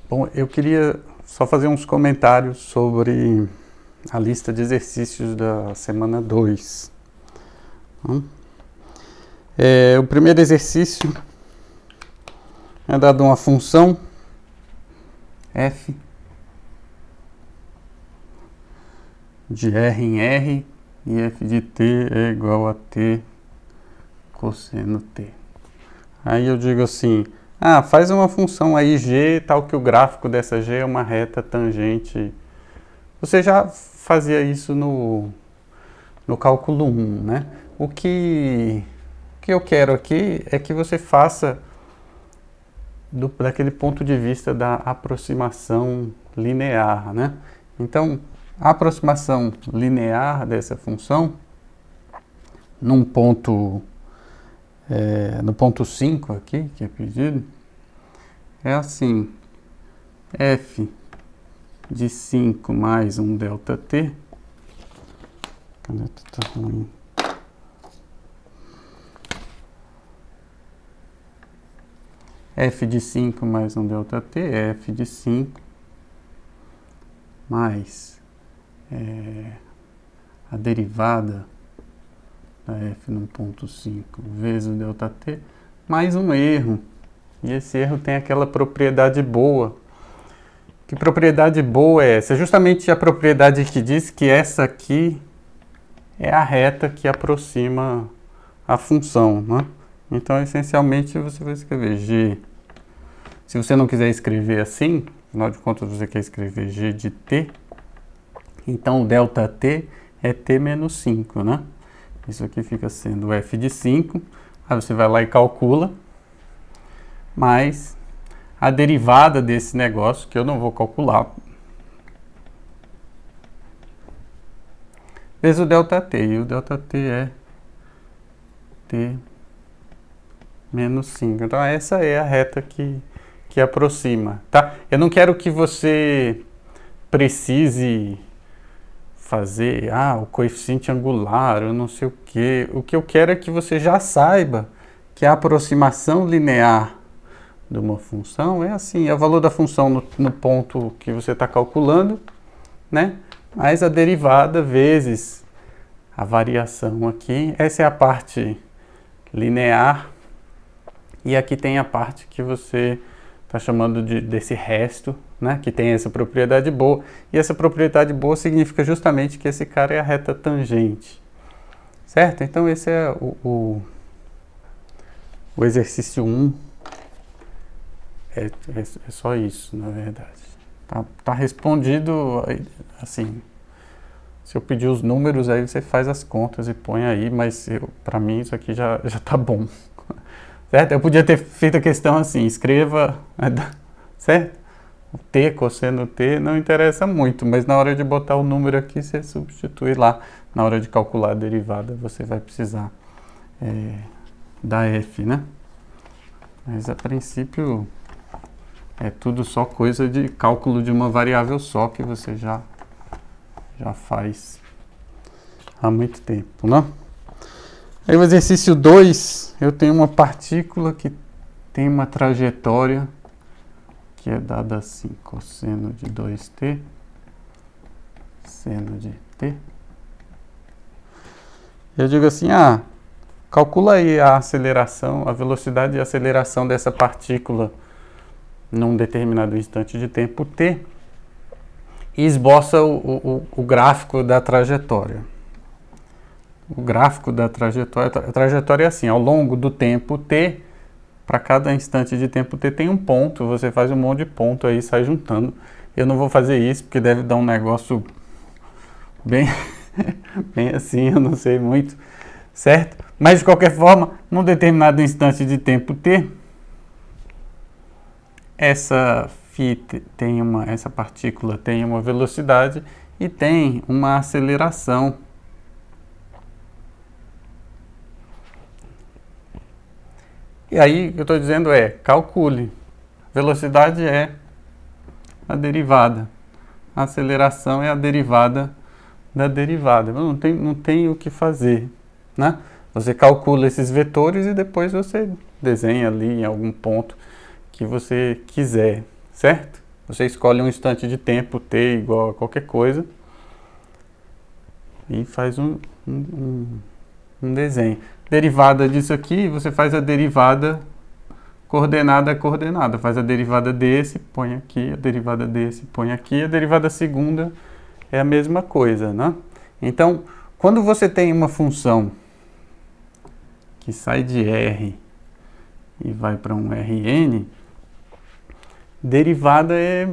Bom, eu queria só fazer uns comentários sobre a lista de exercícios da semana 2. O primeiro exercício é dado uma função f de r em r e f de t é igual a t cosseno t. Aí eu digo assim, faz uma função aí g, tal que o gráfico dessa g é uma reta tangente. Você já fazia isso no cálculo 1, né? O que eu quero aqui é que você faça daquele ponto de vista da aproximação linear, né? Então, a aproximação linear dessa função, no ponto 5 aqui, que é pedido, é assim, f de 5 mais um ΔT, caneta tá ruim, f de 5 mais um ΔT é f de 5 mais a derivada da f no ponto 5 vezes o ΔT, mais um erro. E esse erro tem aquela propriedade boa. Que propriedade boa é essa? É justamente a propriedade que diz que essa aqui é a reta que aproxima a função, né? Então, essencialmente, você vai escrever g. Se você não quiser escrever assim, afinal de contas você quer escrever g de t, então o ΔT é t menos 5, né? Isso aqui fica sendo f de 5, aí você vai lá e calcula, mais a derivada desse negócio, que eu não vou calcular, vezes o ΔT, e o ΔT é t menos 5. Então essa é a reta que aproxima, tá? Eu não quero que você precise fazer, o coeficiente angular, eu não sei o quê. O que eu quero é que você já saiba que a aproximação linear de uma função é assim, é o valor da função no ponto que você está calculando, né? Mais a derivada vezes a variação aqui. Essa é a parte linear e aqui tem a parte que você está chamando desse resto, né, que tem essa propriedade boa, e essa propriedade boa significa justamente que esse cara é a reta tangente, certo? Então esse é o exercício 1, é só isso, na verdade. Tá respondido, assim, se eu pedir os números aí você faz as contas e põe aí, mas para mim isso aqui já tá bom. Certo? Eu podia ter feito a questão assim, escreva, certo? O t, cosseno t, não interessa muito, mas na hora de botar o número aqui, você substitui lá. Na hora de calcular a derivada, você vai precisar da f, né? Mas a princípio, é tudo só coisa de cálculo de uma variável só, que você já faz há muito tempo, né? Aí o exercício 2, eu tenho uma partícula que tem uma trajetória que é dada assim, cosseno de 2t, seno de t. Eu digo assim, calcula aí a aceleração, a velocidade e a aceleração dessa partícula num determinado instante de tempo t e esboça o gráfico da trajetória. O gráfico da trajetória, a trajetória é assim, ao longo do tempo t, para cada instante de tempo t tem um ponto, você faz um monte de ponto aí, sai juntando. Eu não vou fazer isso, porque deve dar um negócio bem, bem assim, eu não sei muito, certo? Mas de qualquer forma, num determinado instante de tempo t, essa partícula tem uma velocidade e tem uma aceleração. E aí, o que eu estou dizendo é, calcule. Velocidade é a derivada. A aceleração é a derivada da derivada. Não tem o que fazer, né? Você calcula esses vetores e depois você desenha ali em algum ponto que você quiser, certo? Você escolhe um instante de tempo, t igual a qualquer coisa, e faz um desenho. Derivada disso aqui, você faz a derivada coordenada a coordenada. Faz a derivada desse, põe aqui, a derivada desse, põe aqui, a derivada segunda é a mesma coisa, né? Então, quando você tem uma função que sai de R e vai para um Rn, derivada é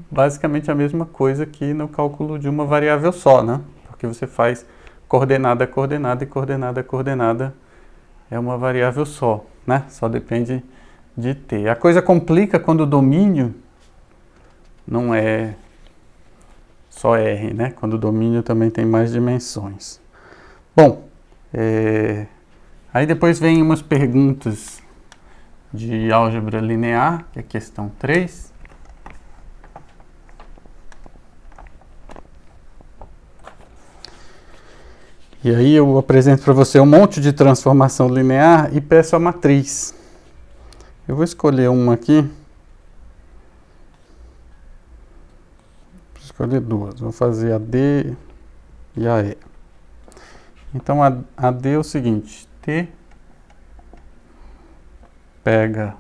basicamente a mesma coisa que no cálculo de uma variável só, né? Porque você faz coordenada a coordenada e coordenada a coordenada é uma variável só, né? Só depende de t. A coisa complica quando o domínio não é só R, né? Quando o domínio também tem mais dimensões. Bom, aí depois vem umas perguntas de álgebra linear, que é questão 3. E aí eu apresento para você um monte de transformação linear e peço a matriz. Eu vou escolher uma aqui. Vou escolher duas. Vou fazer a D e a E. Então a D é o seguinte, T pega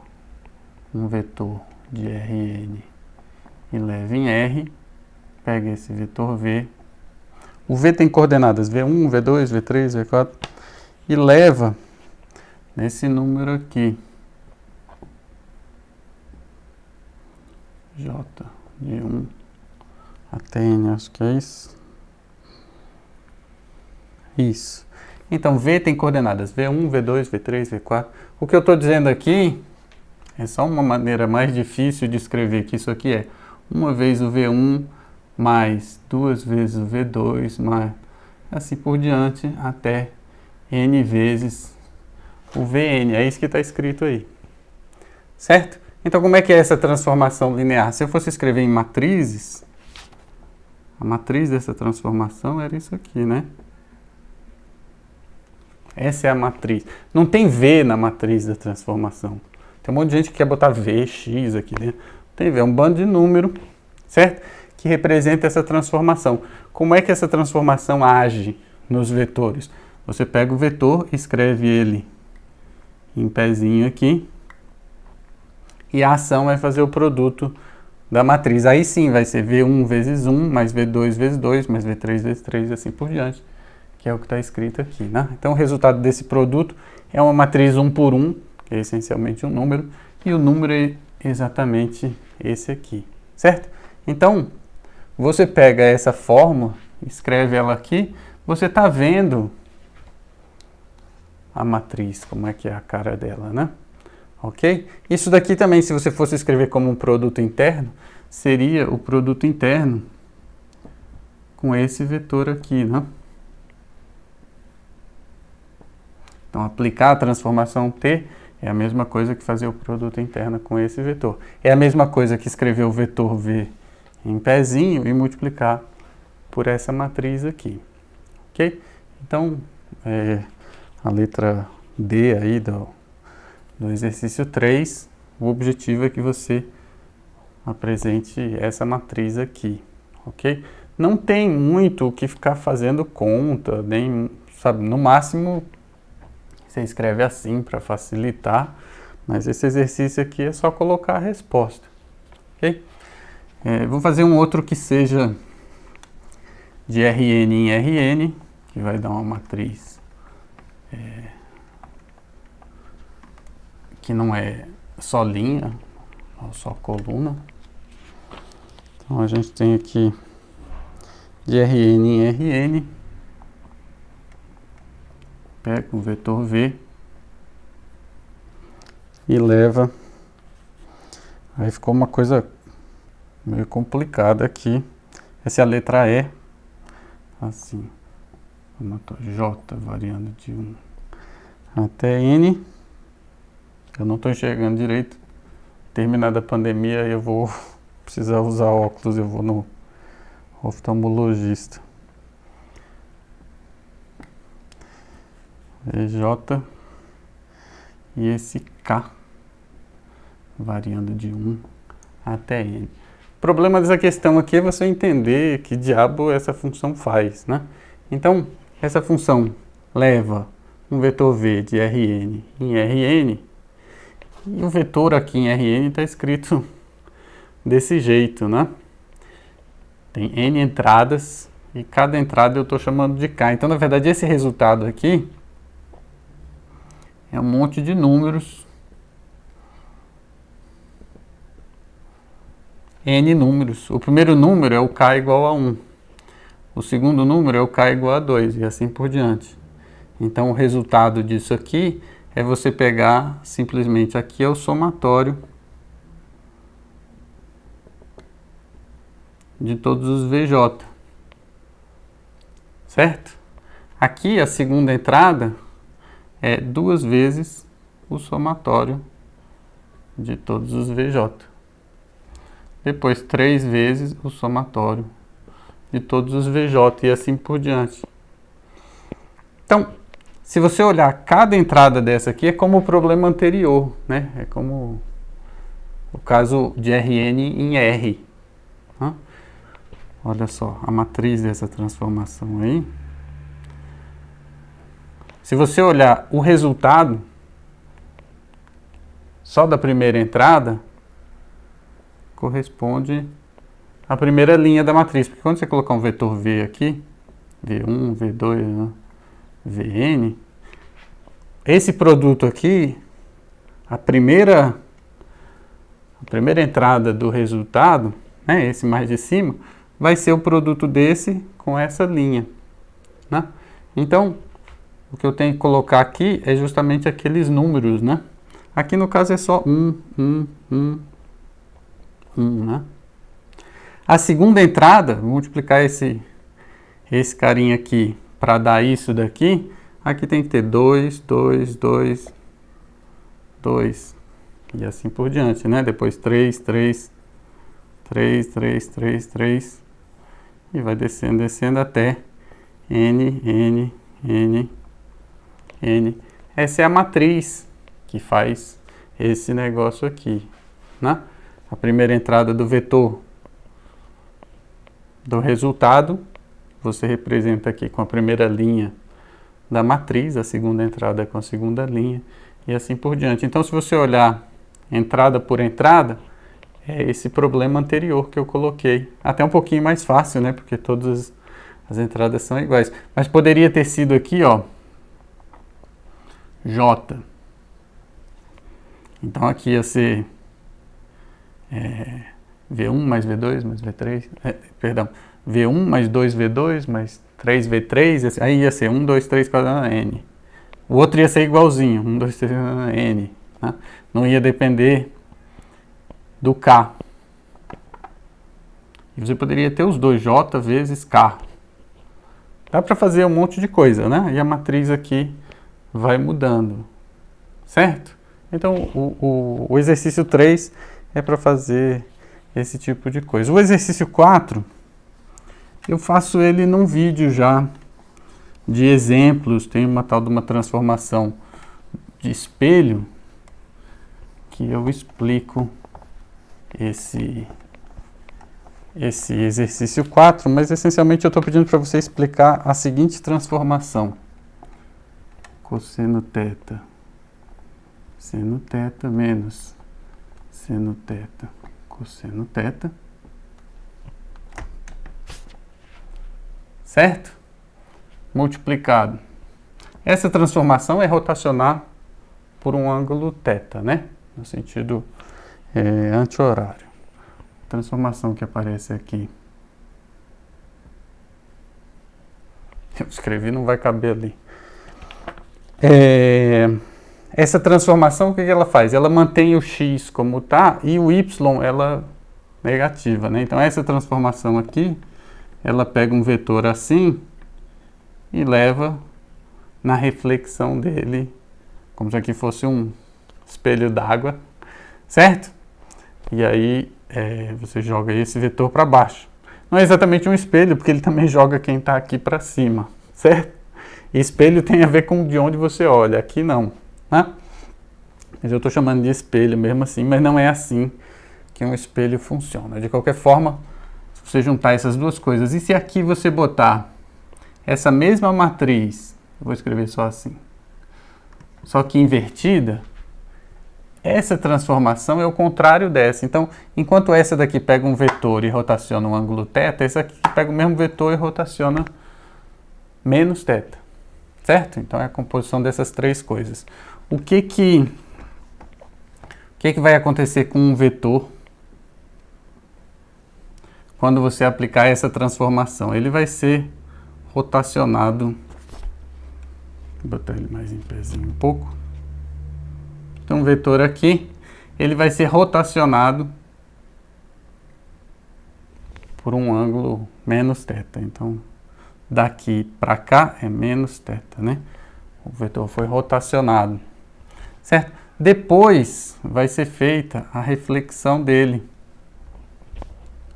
um vetor de Rn e leva em R, pega esse vetor V. O V tem coordenadas V1, V2, V3, V4 e leva nesse número aqui, J de 1 até N, acho que é isso. Isso. Então, V tem coordenadas V1, V2, V3, V4. O que eu estou dizendo aqui é só uma maneira mais difícil de escrever que isso aqui é uma vez o V1 mais duas vezes o V2 mais assim por diante até N vezes o Vn. É isso que está escrito aí. Certo? Então, como é que é essa transformação linear? Se eu fosse escrever em matrizes, a matriz dessa transformação era isso aqui, né? Essa é a matriz. Não tem V na matriz da transformação. Tem um monte de gente que quer botar V, X aqui dentro. Tem V, é um bando de número, certo? Que representa essa transformação. Como é que essa transformação age nos vetores? Você pega o vetor, escreve ele em pezinho aqui, e a ação vai fazer o produto da matriz. Aí sim vai ser V1 vezes 1, mais V2 vezes 2, mais V3 vezes 3, e assim por diante, que é o que está escrito aqui, né? Então o resultado desse produto é uma matriz 1 por 1, que é essencialmente um número, e o número é exatamente esse aqui, certo? Então, você pega essa fórmula, escreve ela aqui, você está vendo a matriz, como é que é a cara dela, né? Ok? Isso daqui também, se você fosse escrever como um produto interno, seria o produto interno com esse vetor aqui, né? Então, aplicar a transformação T é a mesma coisa que fazer o produto interno com esse vetor. É a mesma coisa que escrever o vetor V em pezinho e multiplicar por essa matriz aqui. Ok? Então, a letra D aí do exercício 3, o objetivo é que você apresente essa matriz aqui, ok? Não tem muito o que ficar fazendo conta, nem, sabe, no máximo você escreve assim para facilitar, mas esse exercício aqui é só colocar a resposta, ok? Vou fazer um outro que seja de Rn em Rn, que vai dar uma matriz que não é só linha, ou só coluna. Então a gente tem aqui de Rn em Rn, pega um vetor V e leva. Aí ficou uma coisa meio complicada aqui. Essa é a letra E, assim, J variando de 1 até N. Eu não estou enxergando direito. Terminada a pandemia, eu vou precisar usar óculos, eu vou no oftalmologista. J e esse K variando de 1 até n. O problema dessa questão aqui é você entender que diabo essa função faz, né? Então, essa função leva um vetor v de Rn em Rn, e o vetor aqui em Rn está escrito desse jeito, né? Tem n entradas e cada entrada eu estou chamando de k. Então, na verdade, esse resultado aqui é um monte de números, n números. O primeiro número é o k igual a 1. O segundo número é o k igual a 2 e assim por diante. Então, o resultado disso aqui é você pegar simplesmente aqui é o somatório de todos os VJ, certo? Aqui a segunda entrada é 2 vezes o somatório de todos os VJ. Depois 3 vezes o somatório de todos os VJ e assim por diante. Então, se você olhar cada entrada dessa aqui, é como o problema anterior, né? É como o caso de Rn em R. Olha só, a matriz dessa transformação aí. Se você olhar o resultado só da primeira entrada, corresponde à primeira linha da matriz. Porque quando você colocar um vetor V aqui, V1, V2, né, Vn, esse produto aqui, a primeira entrada do resultado, né, esse mais de cima, vai ser o produto desse com essa linha, né? Então, o que eu tenho que colocar aqui é justamente aqueles números, né? Aqui no caso é só 1, né? A segunda entrada, vou multiplicar esse carinha aqui para dar isso daqui, aqui tem que ter 2, 2, 2, 2 e assim por diante, né? Depois 3, 3, 3, 3, 3, 3 e vai descendo, descendo até n, n, n, n. Essa é a matriz que faz esse negócio aqui, né? A primeira entrada do vetor do resultado, você representa aqui com a primeira linha da matriz, a segunda entrada com a segunda linha, e assim por diante. Então, se você olhar entrada por entrada, é esse problema anterior que eu coloquei. Até um pouquinho mais fácil, né? Porque todas as entradas são iguais. Mas poderia ter sido aqui, ó, J. Então, aqui ia ser V1 mais V2 mais V3, perdão, V1 mais 2V2 mais 3V3, aí ia ser 1, 2, 3, 4, N. O outro ia ser igualzinho, 1, 2, 3, N. Né? Não ia depender do K. E você poderia ter os dois, J vezes K. Dá para fazer um monte de coisa, né? E a matriz aqui vai mudando, certo? Então, o exercício 3 é para fazer esse tipo de coisa. O exercício 4, eu faço ele num vídeo já de exemplos. Tem uma tal de uma transformação de espelho que eu explico esse exercício 4, mas essencialmente eu estou pedindo para você explicar a seguinte transformação. Cosseno θ, seno θ menos seno θ, cosseno θ, certo? Multiplicado. Essa transformação é rotacionar por um ângulo θ, né? No sentido anti-horário. Transformação que aparece aqui. Eu escrevi, não vai caber ali. Essa transformação, o que ela faz? Ela mantém o x como está e o y, ela negativa, né? Então, essa transformação aqui, ela pega um vetor assim e leva na reflexão dele, como se aqui fosse um espelho d'água, certo? E aí, você joga esse vetor para baixo. Não é exatamente um espelho, porque ele também joga quem está aqui para cima, certo? E espelho tem a ver com de onde você olha, aqui não, né? Mas eu estou chamando de espelho mesmo assim, mas não é assim que um espelho funciona. De qualquer forma, se você juntar essas duas coisas, e se aqui você botar essa mesma matriz, eu vou escrever só assim, só que invertida, essa transformação é o contrário dessa. Então, enquanto essa daqui pega um vetor e rotaciona um ângulo θ, essa aqui pega o mesmo vetor e rotaciona menos θ. Certo? Então, é a composição dessas três coisas. O que vai acontecer com um vetor quando você aplicar essa transformação? Ele vai ser rotacionado. Vou botar ele mais em pezinho um pouco. Então, um vetor aqui, ele vai ser rotacionado por um ângulo menos θ. Então, daqui para cá é menos θ, né? O vetor foi rotacionado, certo? Depois vai ser feita a reflexão dele,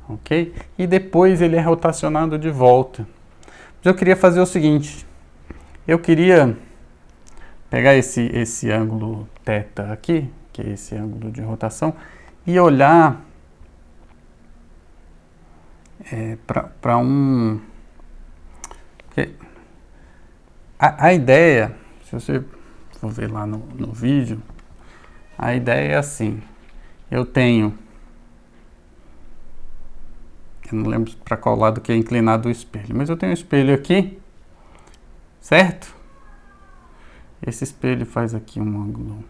ok? E depois ele é rotacionado de volta. Mas eu queria fazer o seguinte, eu queria pegar esse ângulo θ aqui, que é esse ângulo de rotação, e olhar para um... A ideia, se você for ver lá no vídeo, a ideia é assim, eu não lembro para qual lado que é inclinado o espelho, mas eu tenho um espelho aqui, certo? Esse espelho faz aqui um ângulo,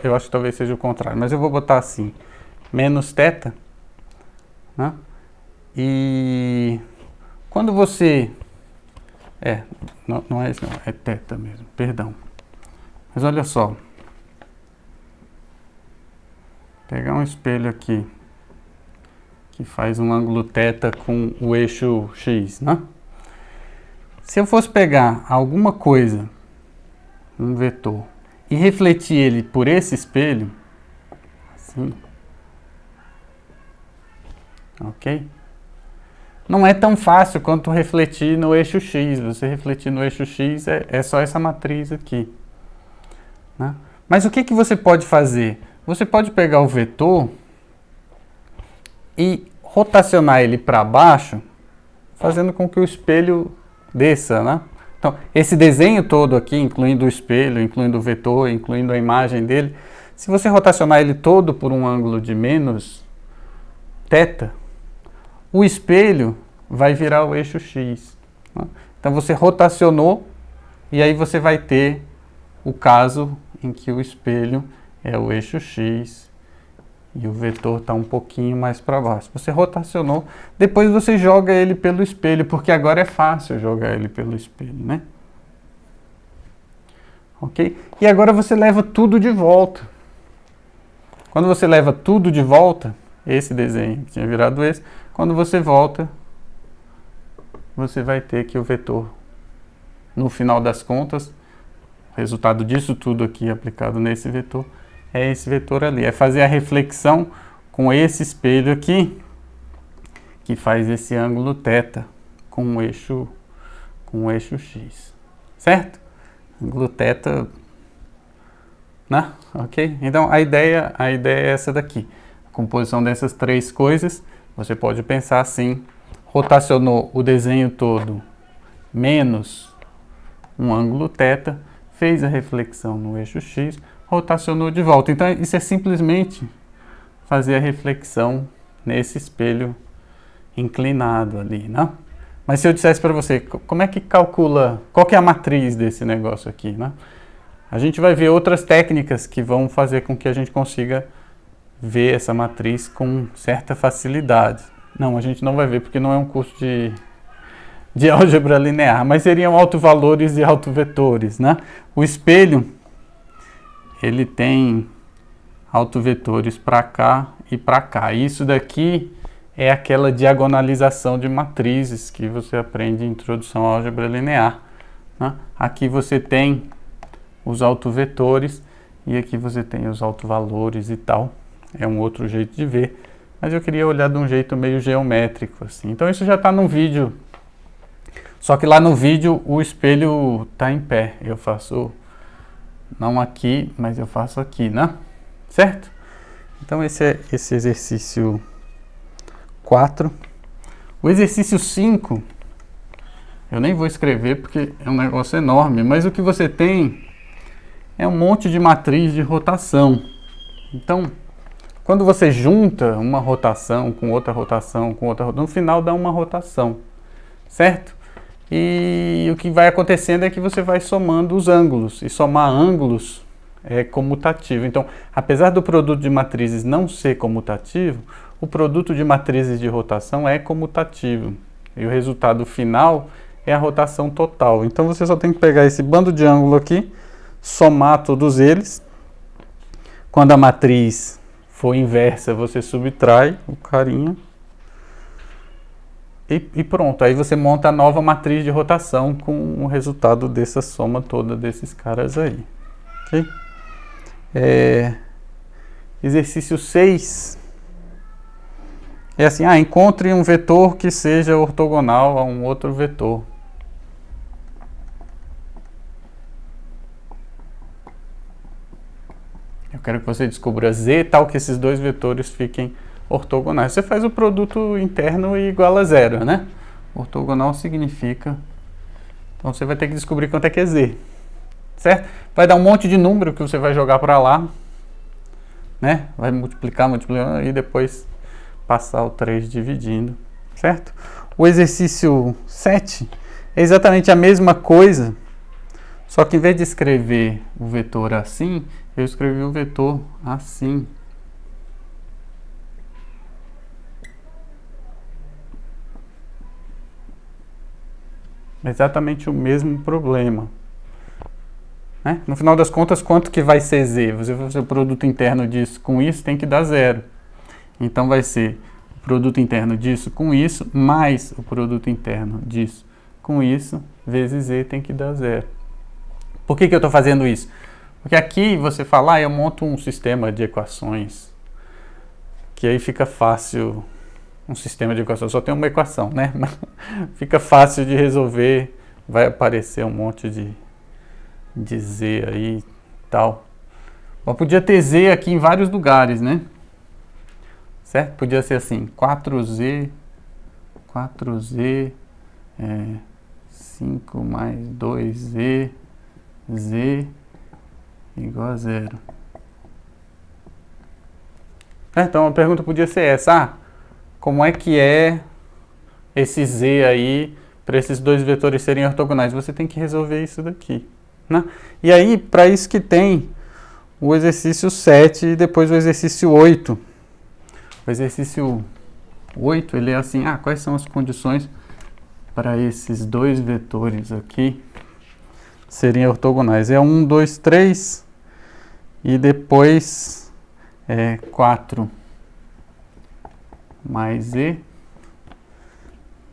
eu acho que talvez seja o contrário, mas eu vou botar assim, menos θ, né? E quando você... não é isso não, é θ mesmo, perdão. Mas olha só. Pegar um espelho aqui, que faz um ângulo θ com o eixo x, né? Se eu fosse pegar alguma coisa, um vetor, e refletir ele por esse espelho, assim, ok? Não é tão fácil quanto refletir no eixo x. Você refletir no eixo x é só essa matriz aqui, né? Mas o que você pode fazer? Você pode pegar o vetor e rotacionar ele para baixo, fazendo com que o espelho desça, né? Então, esse desenho todo aqui, incluindo o espelho, incluindo o vetor, incluindo a imagem dele, se você rotacionar ele todo por um ângulo de menos θ, o espelho vai virar o eixo x, né? Então você rotacionou e aí você vai ter o caso em que o espelho é o eixo x e o vetor está um pouquinho mais para baixo. Você rotacionou, depois você joga ele pelo espelho, porque agora é fácil jogar ele pelo espelho, né? Ok? E agora você leva tudo de volta. Quando você leva tudo de volta, esse desenho que tinha virado esse, quando você volta, você vai ter que o vetor, no final das contas, o resultado disso tudo aqui aplicado nesse vetor, é esse vetor ali. É fazer a reflexão com esse espelho aqui, que faz esse ângulo θ com o eixo x. Certo? Ângulo θ, né? Ok? Então a ideia é essa daqui. A composição dessas três coisas, você pode pensar assim: rotacionou o desenho todo menos um ângulo θ, fez a reflexão no eixo x, rotacionou de volta. Então isso é simplesmente fazer a reflexão nesse espelho inclinado ali, né? Mas se eu dissesse para você, como é que calcula, qual que é a matriz desse negócio aqui, né? A gente vai ver outras técnicas que vão fazer com que a gente consiga ver essa matriz com certa facilidade. Não, a gente não vai ver porque não é um curso de álgebra linear, mas seriam autovalores e autovetores, né? O espelho, ele tem autovetores para cá e para cá. Isso daqui é aquela diagonalização de matrizes que você aprende em Introdução à Álgebra Linear, né? Aqui você tem os autovetores e aqui você tem os autovalores e tal. É um outro jeito de ver, mas eu queria olhar de um jeito meio geométrico, assim. Então isso já está no vídeo, só que lá no vídeo o espelho está em pé. Eu faço, não aqui, mas eu faço aqui, né? Certo? Então esse é esse exercício 4. O exercício 5, eu nem vou escrever porque é um negócio enorme, mas o que você tem é um monte de matriz de rotação. Então, quando você junta uma rotação com outra rotação, com outra rotação, no final dá uma rotação, certo? E o que vai acontecendo é que você vai somando os ângulos, e somar ângulos é comutativo. Então, apesar do produto de matrizes não ser comutativo, o produto de matrizes de rotação é comutativo. E o resultado final é a rotação total. Então, você só tem que pegar esse bando de ângulo aqui, somar todos eles. Quando a matriz for inversa, você subtrai o carinha. E pronto, aí você monta a nova matriz de rotação com o resultado dessa soma toda desses caras aí. Ok? Exercício 6 é assim, encontre um vetor que seja ortogonal a um outro vetor. Eu quero que você descubra Z tal que esses dois vetores fiquem ortogonais. Você faz o produto interno igual a zero, né? Ortogonal significa... Então você vai ter que descobrir quanto é que é Z. Certo? Vai dar um monte de número que você vai jogar para lá, né? Vai multiplicar e depois passar o 3 dividindo, certo? O exercício 7 é exatamente a mesma coisa, só que em vez de escrever o vetor assim, eu escrevi o vetor assim. Exatamente o mesmo problema. Né? No final das contas, quanto que vai ser Z? Você vai fazer o produto interno disso com isso, tem que dar zero. Então vai ser o produto interno disso com isso, mais o produto interno disso com isso, vezes Z tem que dar zero. Por que eu estou fazendo isso? Porque aqui você fala, eu monto um sistema de equações, que aí fica fácil, um sistema de equações, só tem uma equação, né? Fica fácil de resolver, vai aparecer um monte de Z aí e tal. Mas podia ter Z aqui em vários lugares, né? Certo? Podia ser assim, 4Z, 5 mais 2Z, Z igual a zero. Então a pergunta podia ser essa, como é que é esse Z aí para esses dois vetores serem ortogonais? Você tem que resolver isso daqui, né? E aí, para isso que tem o exercício 7 e depois o exercício 8. O exercício 8, ele é assim, quais são as condições para esses dois vetores aqui serem ortogonais? É 1, 2, 3 e depois 4 mais Z,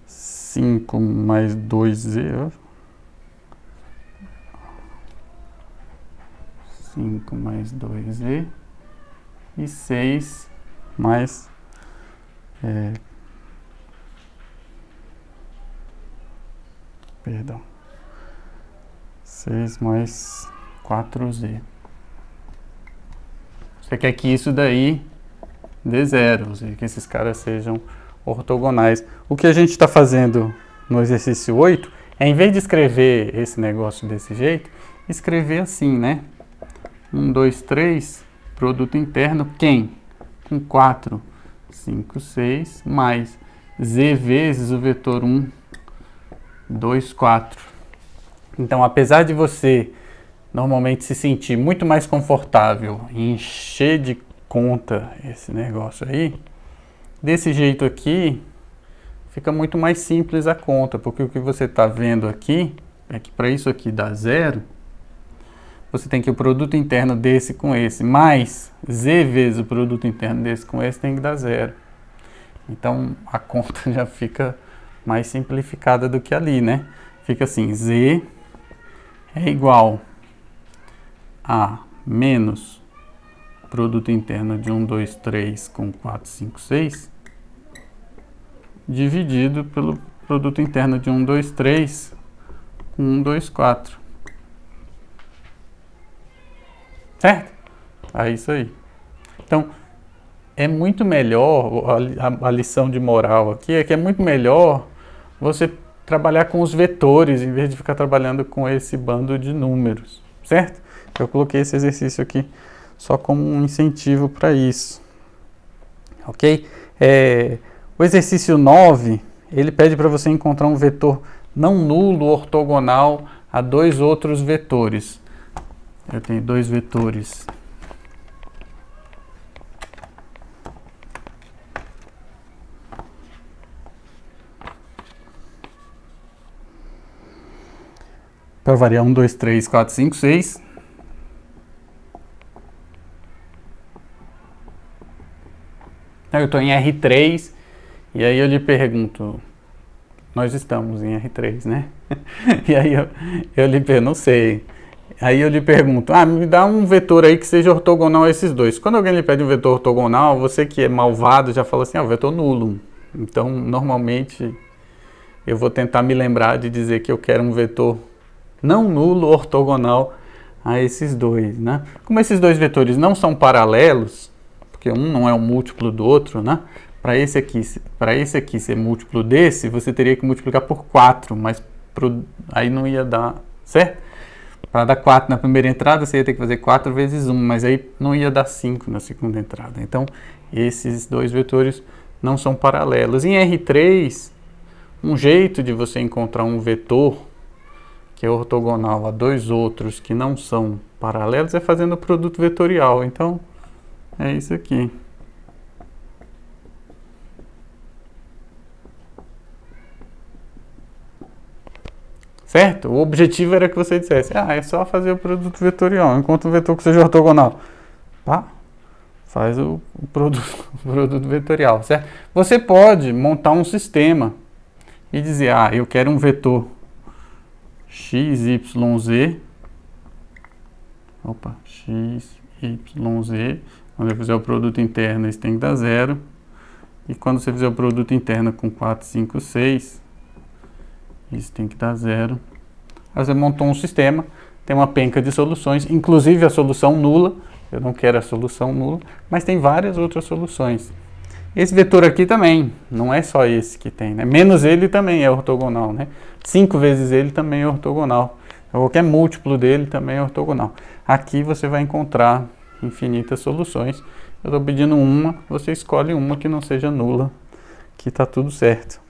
5 mais 2Z, 5 mais 2Z e 6 mais 6 mais 4Z. Você quer que isso daí dê zero, ou seja, que esses caras sejam ortogonais. O que a gente está fazendo no exercício 8 é, em vez de escrever esse negócio desse jeito, escrever assim, né? 1, 2, 3, produto interno, quem? Com 4, 5, 6, mais Z vezes o vetor 1, 2, 4. Então, apesar de você normalmente se sentir muito mais confortável em encher de conta esse negócio aí, desse jeito aqui, fica muito mais simples a conta, porque o que você está vendo aqui é que para isso aqui dar zero, você tem que o produto interno desse com esse, mais Z vezes o produto interno desse com esse tem que dar zero. Então, a conta já fica mais simplificada do que ali, né? Fica assim, Z é igual a menos produto interno de 1, 2, 3 com 4, 5, 6, dividido pelo produto interno de 1, 2, 3 com 1, 2, 4. Certo? É isso aí. Então, é muito melhor, a lição de moral aqui é que é muito melhor você trabalhar com os vetores em vez de ficar trabalhando com esse bando de números, certo? Eu coloquei esse exercício aqui só como um incentivo para isso, ok? O exercício 9, ele pede para você encontrar um vetor não nulo ortogonal a dois outros vetores. Eu tenho dois vetores para variar 1, 2, 3, 4, 5, 6. Eu estou em R3 e aí eu lhe pergunto, nós estamos em R3, né? E aí eu lhe pergunto, não sei. Aí eu lhe pergunto, me dá um vetor aí que seja ortogonal a esses dois. Quando alguém lhe pede um vetor ortogonal, você que é malvado já fala assim, o vetor nulo. Então, normalmente, eu vou tentar me lembrar de dizer que eu quero um vetor não nulo ortogonal a esses dois, né? Como esses dois vetores não são paralelos, porque um não é um múltiplo do outro, né? Para esse aqui ser múltiplo desse, você teria que multiplicar por 4, mas aí não ia dar, certo? Para dar 4 na primeira entrada, você ia ter que fazer 4 vezes 1, mas aí não ia dar 5 na segunda entrada. Então, esses dois vetores não são paralelos. Em R3, um jeito de você encontrar um vetor que é ortogonal a dois outros que não são paralelos é fazendo o produto vetorial. Então, é isso aqui. Certo? O objetivo era que você dissesse, é só fazer o produto vetorial, enquanto um vetor que seja ortogonal. Tá? Faz o produto vetorial, certo? Você pode montar um sistema e dizer, eu quero um vetor x, y, z. X, y, z. Quando eu fizer o produto interno, isso tem que dar 0. E quando você fizer o produto interno com 4, 5, 6, isso tem que dar 0. Aí você montou um sistema, tem uma penca de soluções, inclusive a solução nula. Eu não quero a solução nula, mas tem várias outras soluções. Esse vetor aqui também, não é só esse que tem, né? Menos ele também é ortogonal, né? 5 vezes ele também é ortogonal. Qualquer múltiplo dele também é ortogonal. Aqui você vai encontrar infinitas soluções. Eu estou pedindo uma, você escolhe uma que não seja nula, que está tudo certo.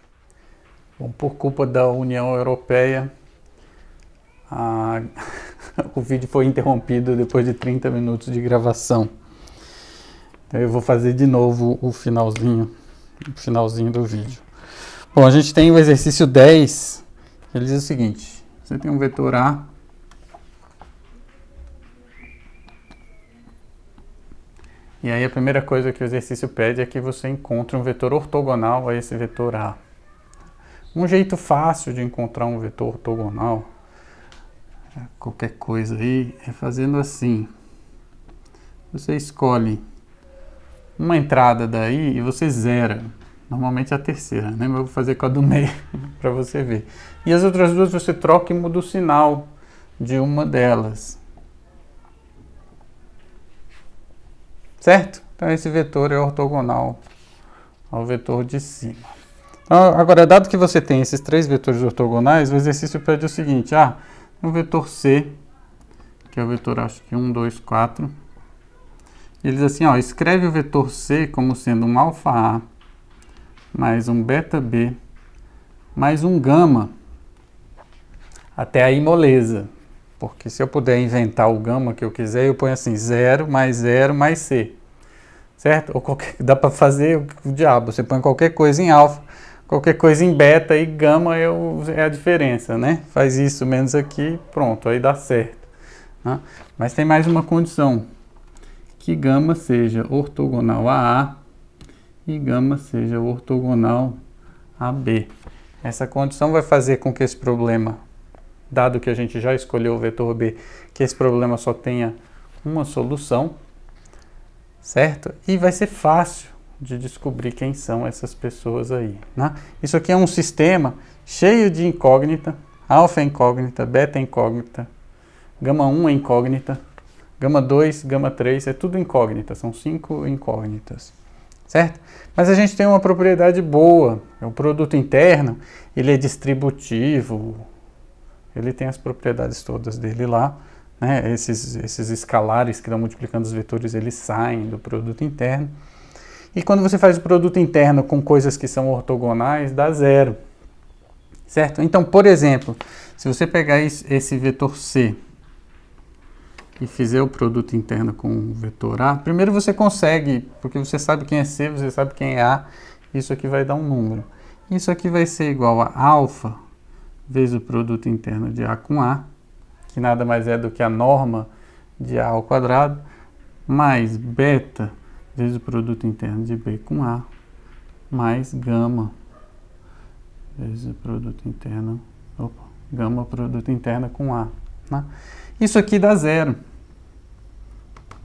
Bom, por culpa da União Europeia, o vídeo foi interrompido depois de 30 minutos de gravação. Então eu vou fazer de novo o finalzinho do vídeo. Bom, a gente tem o exercício 10, ele diz o seguinte, você tem um vetor A, e aí a primeira coisa que o exercício pede é que você encontre um vetor ortogonal a esse vetor A. Um jeito fácil de encontrar um vetor ortogonal, qualquer coisa aí, é fazendo assim. Você escolhe uma entrada daí e você zera. Normalmente a terceira, né? Mas eu vou fazer com a do meio para você ver. E as outras duas você troca e muda o sinal de uma delas. Certo? Então esse vetor é ortogonal ao vetor de cima. Então, agora, dado que você tem esses três vetores ortogonais, o exercício pede o seguinte, um vetor C, que é o vetor, acho que 1, 2, 4. Ele diz assim, escreve o vetor C como sendo um alfa A, mais um beta B, mais um gama. Até aí, moleza. Porque se eu puder inventar o gama que eu quiser, eu ponho assim, 0 mais C. Certo? Ou dá para fazer o diabo, você põe qualquer coisa em alfa, qualquer coisa em beta e gama é a diferença, né? Faz isso menos aqui, pronto, aí dá certo. Né? Mas tem mais uma condição, que gama seja ortogonal a A e gama seja ortogonal a B. Essa condição vai fazer com que esse problema, dado que a gente já escolheu o vetor B, que esse problema só tenha uma solução, certo? E vai ser fácil de descobrir quem são essas pessoas aí, né? Isso aqui é um sistema cheio de incógnita, alfa é incógnita, beta é incógnita, gama 1 é incógnita, gama 2, gama 3, é tudo incógnita, são 5 incógnitas. certo? Mas a gente tem uma propriedade boa, o produto interno, ele é distributivo, ele tem as propriedades todas dele lá, né? Esses escalares que estão multiplicando os vetores, eles saem do produto interno. E quando você faz o produto interno com coisas que são ortogonais, dá zero, certo? Então, por exemplo, se você pegar esse vetor C e fizer o produto interno com o vetor A, primeiro você consegue, porque você sabe quem é C, você sabe quem é A, isso aqui vai dar um número. Isso aqui vai ser igual a alfa vezes o produto interno de A com A, que nada mais é do que a norma de A ao quadrado, mais beta vezes o produto interno de B com A, mais gama vezes o produto interno, gama produto interno com A. Né? Isso aqui dá zero.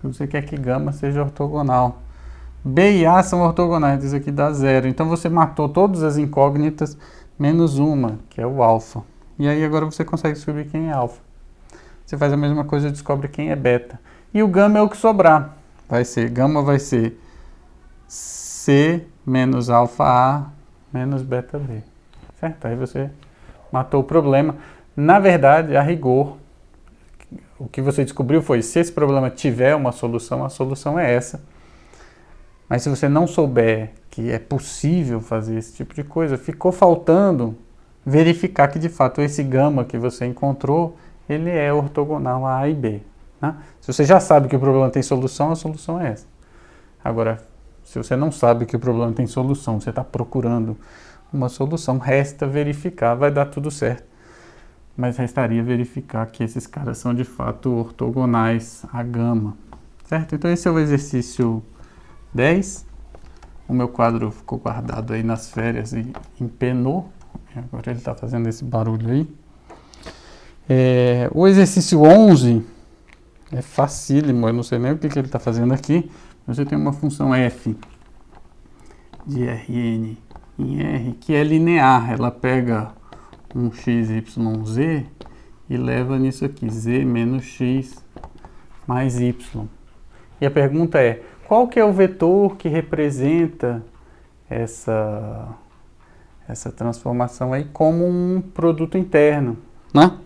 Você quer que gama seja ortogonal. B e A são ortogonais, isso aqui dá zero. Então você matou todas as incógnitas, menos uma, que é o alfa. E aí agora você consegue descobrir quem é alfa. Você faz a mesma coisa e descobre quem é beta. E o gama é o que sobrar. Gama vai ser C menos alfa A menos beta B. Certo? Aí você matou o problema. Na verdade, a rigor, o que você descobriu foi, se esse problema tiver uma solução, a solução é essa. Mas se você não souber que é possível fazer esse tipo de coisa, ficou faltando verificar que de fato esse gama que você encontrou, ele é ortogonal a A e B. Né? Se você já sabe que o problema tem solução, a solução é essa. Agora, se você não sabe que o problema tem solução, você está procurando uma solução, resta verificar, vai dar tudo certo. Mas restaria verificar que esses caras são de fato ortogonais a gama. Certo? Então esse é o exercício 10. O meu quadro ficou guardado aí nas férias e empenou. Agora ele está fazendo esse barulho aí. O exercício 11 é facílimo, eu não sei nem o que ele está fazendo aqui. Você tem uma função f de Rn em R que é linear. Ela pega um x, y, z e leva nisso aqui, z menos x mais y. E a pergunta é, qual que é o vetor que representa essa transformação aí como um produto interno, né?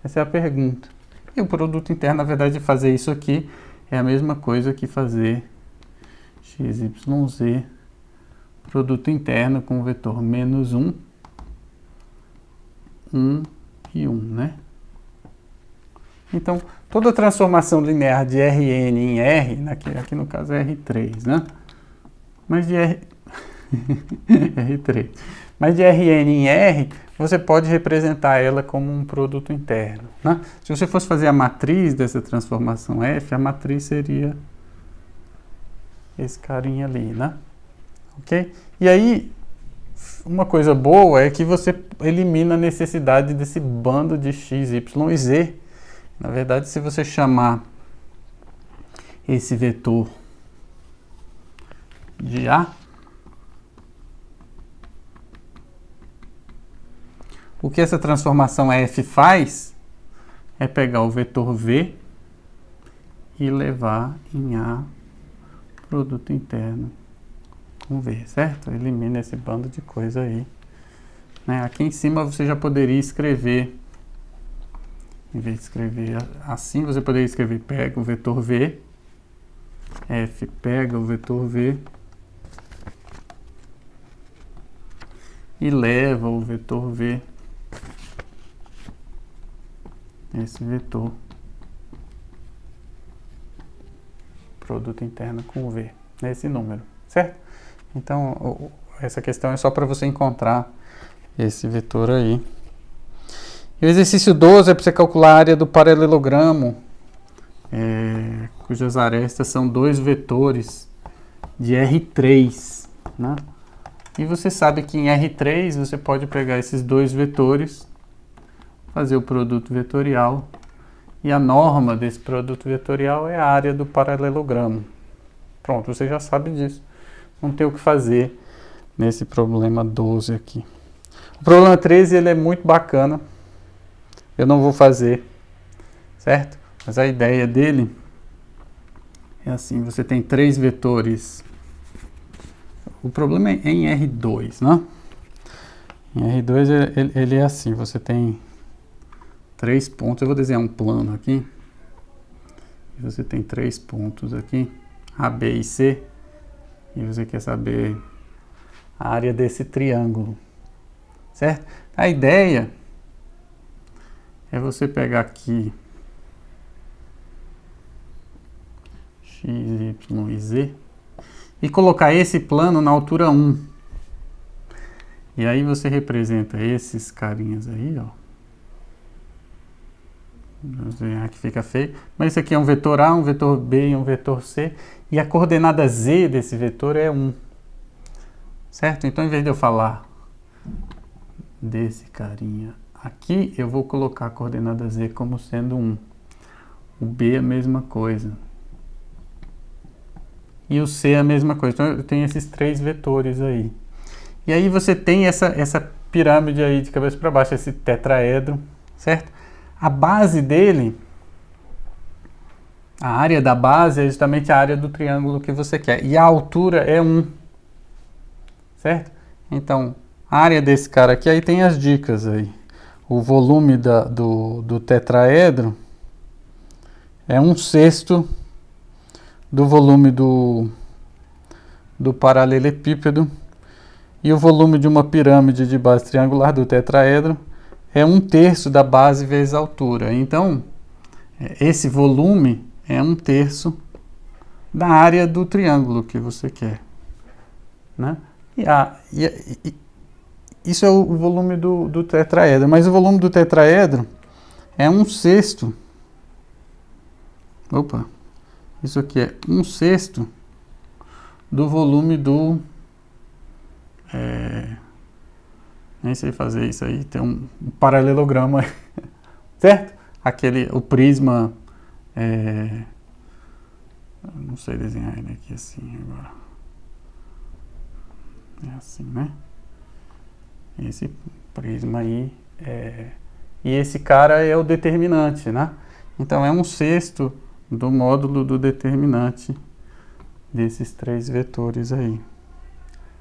Essa é a pergunta. E o produto interno, na verdade, fazer isso aqui é a mesma coisa que fazer x, y, z, produto interno com o vetor menos 1, 1 e 1, né? Então, toda transformação linear de Rn em R, aqui no caso é R3, né? Mas de R3. Mas de Rn em R, você pode representar ela como um produto interno, né? Se você fosse fazer a matriz dessa transformação F, a matriz seria esse carinha ali, né? Ok? E aí, uma coisa boa é que você elimina a necessidade desse bando de x, y e z. Na verdade, se você chamar esse vetor de A, o que essa transformação F faz é pegar o vetor V e levar em A produto interno com V, certo? Elimina esse bando de coisa aí. Né? Aqui em cima você já poderia escrever, em vez de escrever assim, você poderia escrever pega o vetor V, F pega o vetor V e leva o vetor V, esse vetor, produto interno com V, nesse número, certo? Então, essa questão é só para você encontrar esse vetor aí. E o exercício 12 é para você calcular a área do paralelogramo, cujas arestas são dois vetores de R3, né? E você sabe que em R3 você pode pegar esses dois vetores, fazer o produto vetorial, e a norma desse produto vetorial é a área do paralelogramo. Pronto, você já sabe disso. Não tem o que fazer nesse problema 12 aqui. O problema 13 ele é muito bacana. Eu não vou fazer, certo? Mas a ideia dele é assim, você tem três vetores O problema é em R2, né? Em R2 ele é assim, você tem 3 pontos, eu vou desenhar um plano aqui. Você tem 3 pontos aqui, A, B e C, e você quer saber a área desse triângulo, certo? A ideia é você pegar aqui X, Y e Z e colocar esse plano na altura 1. E aí você representa esses carinhas aí, ó. Vamos desenhar que fica feio. Mas isso aqui é um vetor A, um vetor B e um vetor C. E a coordenada Z desse vetor é 1. Certo? Então, em vez de eu falar desse carinha aqui, eu vou colocar a coordenada Z como sendo 1. O B é a mesma coisa. E o C é a mesma coisa. Então, eu tenho esses 3 vetores aí. E aí você tem essa pirâmide aí de cabeça para baixo, esse tetraedro, certo? A base dele, a área da base é justamente a área do triângulo que você quer. E a altura é 1, certo? Então, a área desse cara aqui, aí tem as dicas aí. O volume do tetraedro é 1/6 do volume do paralelepípedo. E o volume de uma pirâmide de base triangular do tetraedro é 1/3 da base vezes a altura. Então, esse volume é 1/3 da área do triângulo que você quer, né? Isso é o volume do tetraedro, mas o volume do tetraedro é 1/6. Opa, isso aqui é 1/6 do volume do... nem sei fazer isso aí, tem um paralelograma, certo? O prisma, não sei desenhar ele aqui assim agora. É assim, né? Esse prisma aí, e esse cara é o determinante, né? Então é 1/6 do módulo do determinante desses 3 vetores aí,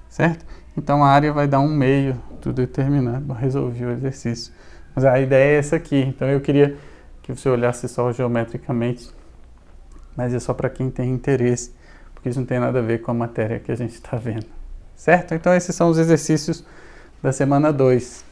certo? Então a área vai dar 1/2 do determinante. Resolvi o exercício. Mas a ideia é essa aqui. Então eu queria que você olhasse só geometricamente, mas é só para quem tem interesse, porque isso não tem nada a ver com a matéria que a gente está vendo, certo? Então esses são os exercícios da semana 2.